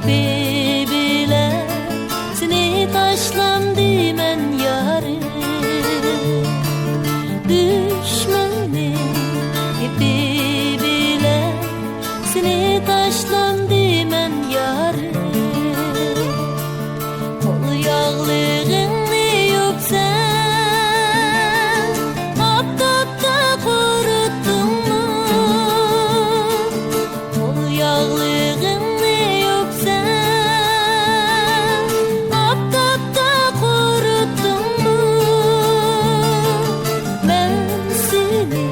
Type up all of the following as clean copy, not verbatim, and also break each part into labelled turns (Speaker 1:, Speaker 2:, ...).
Speaker 1: bile seni taşlandı men yarı düşmanı bile seni taşlandı men yarı kol yağlığını yok sen aptapta kuruttun mu kol yağlığını yok sen aptapta kuruttun mu ben seni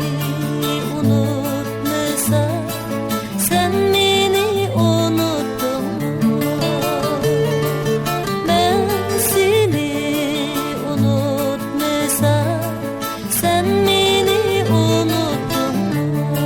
Speaker 1: unutmasam sen beni unuttun mu ben seni unutmasam sen beni unuttun mu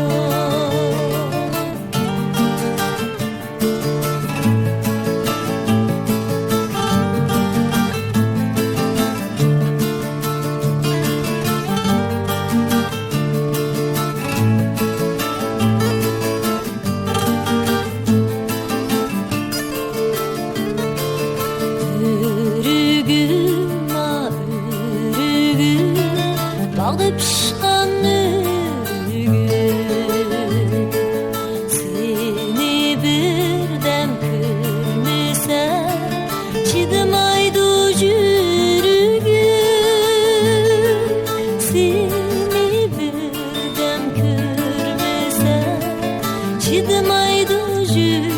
Speaker 1: Örgüm örgüm bağda pişkan örgüm seni birden görmesem çıdamaydı yürügüm seni birden görmesem çıdamaydı yürügüm